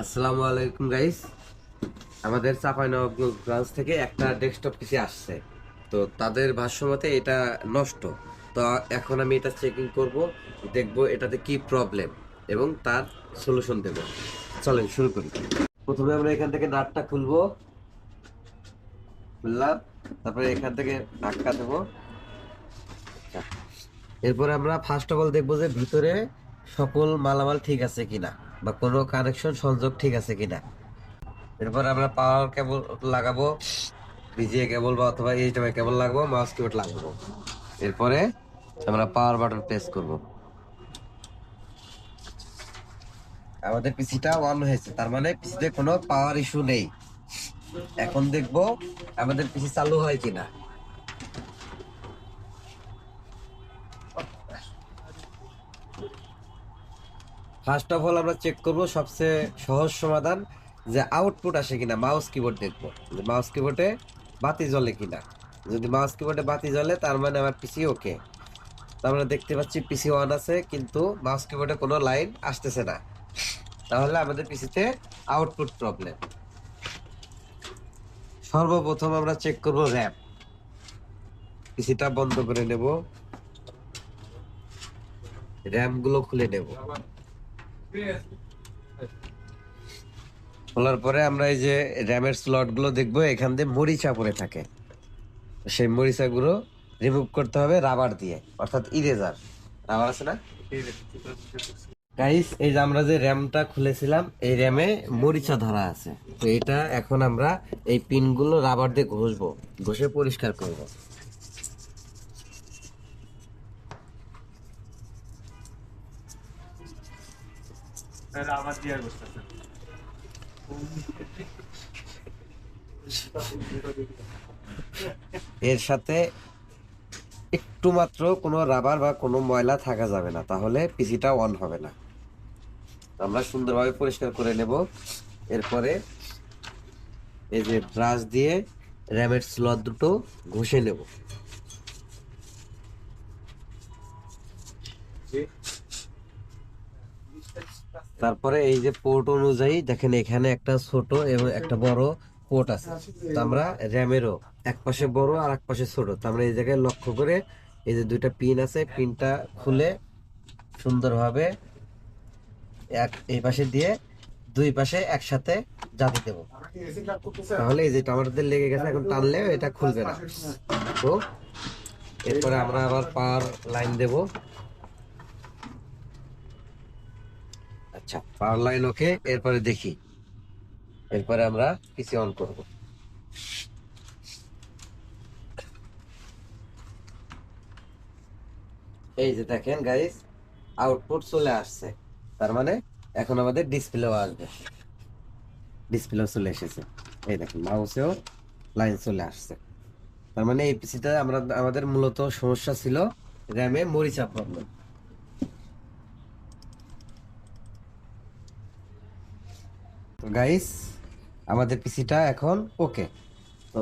আসসালামু আলাইকুম গাইস। আমাদের চাঁপাইনবাবগঞ্জ থেকে একটা ডেস্কটপ পিসি আসছে। তো তাদের ভাষ্যমতে এটা নষ্ট। তো এখন আমি এটা চেকিং করব, দেখব এটাতে কি প্রবলেম এবং তার সলিউশন দেব। চলেন শুরু করি। প্রথমে আমরা এখান থেকে নাটটা খুলবো, খুললাম। তারপরে এখান থেকে ধাক্কা দেবো। আচ্ছা, এরপরে আমরা ফার্স্ট অফ অল দেখবো যে ভিতরে সকল মালামাল ঠিক আছে কিনা বা কোনো কানেকশন সংযোগ ঠিক আছে কিনা। এরপর আমরা পাওয়ার কেবল লাগাবো, ভিজিএ কেবল বা অথবা এইচডিএমআই কেবল লাগাবো, মাউস কিবোর্ড লাগাবো। এরপরে আমরা পাওয়ার বাটন প্রেস করব। আমাদের পিসিটা অন হয়েছে, তার মানে পিসিতে কোনো পাওয়ার ইস্যু নেই। এখন দেখবো আমাদের পিসি চালু হয় কিনা। ফার্স্ট অফ অল আমরা চেক করব সবচেয়ে সহজ সমাধান, যে আউটপুট আসে কিনা। মাউস কিবোর্ড দেখবো যে মাউস কিবোর্ডে বাতি জ্বলে কিনা। যদি মাউস কিবোর্ডে বাতি জ্বলে তার মানে আমার পিসি ওকে। আমরা দেখতে পাচ্ছি পিসি অন আছে, কিন্তু মাউস কিবোর্ডে কোনো লাইন আসতেছে না। তাহলে আমাদের পিসিতে আউটপুট প্রবলেম। সর্বপ্রথম আমরা চেক করব র্যাম। পিসিটা বন্ধ করে নেব, র্যাম গুলো খুলে নেব। খোলার পরে আমরা এই যে র্যামের স্লট গুলো দেখবো, এখান দিয়ে মরিচা পড়ে থাকে। সেই মরিচা গুলো রিমুভ করতে হবে রাবার দিয়ে, অর্থাৎ ইরেজার। রাবার আছে না গাইস? এই যে আমরা যে র্যামটা খুলেছিলাম, এই র্যামে মরিচা ধরা আছে। তো এটা এখন আমরা এই পিনগুলো রাবার দিয়ে ঘষবো, ঘষে পরিষ্কার করব। এর সাথে একটু মাত্র কোনো রাবার বা কোনো ময়লা থাকা যাবে না, তাহলে পিসিটা অন হবে না। আমরা সুন্দরভাবে পরিষ্কার করে নেব। এরপরে এই যে ব্রাশ দিয়ে র্যামের স্লট দুটো ঘষে নেব। তারপরে এই যে পোর্ট অনুযায়ী দেখেন, এখানে একটা ছোট এবং একটা বড় পোর্ট আছে। তো আমরা র্যামেরও এক পাশে বড় আর এক পাশে ছোট, তো আমরা এই জায়গায় লক্ষ্য করে এই যে দুইটা পিন আছে, পিনটা খুলে সুন্দরভাবে এই পাশে দিয়ে দুই পাশে একসাথে জাতি দেব। তাহলে এই যে আমাদের লেগে গেছে, এখন টানলে এটা খুলবে না। তো এরপরে আমরা আবার পাওয়ার লাইন দেব। আচ্ছা, পাওয়ার লাইন ওকে। এরপরে দেখি, এরপরে আমরা পিসি অন করব। এই যে দেখেন গাইস, আউটপুট চলে আসছে। তার মানে এখন আমাদের ডিসপ্লেও আসবে। ডিসপ্লেও চলে এসেছে। এই দেখেন, মাউসেও লাইন চলে আসছে। তার মানে এই পিসিটা আমাদের মূলত সমস্যা ছিল র্যামে মরিচা প্রবলেম। তো গাইস, আমাদের পিসিটা এখন ওকে। তো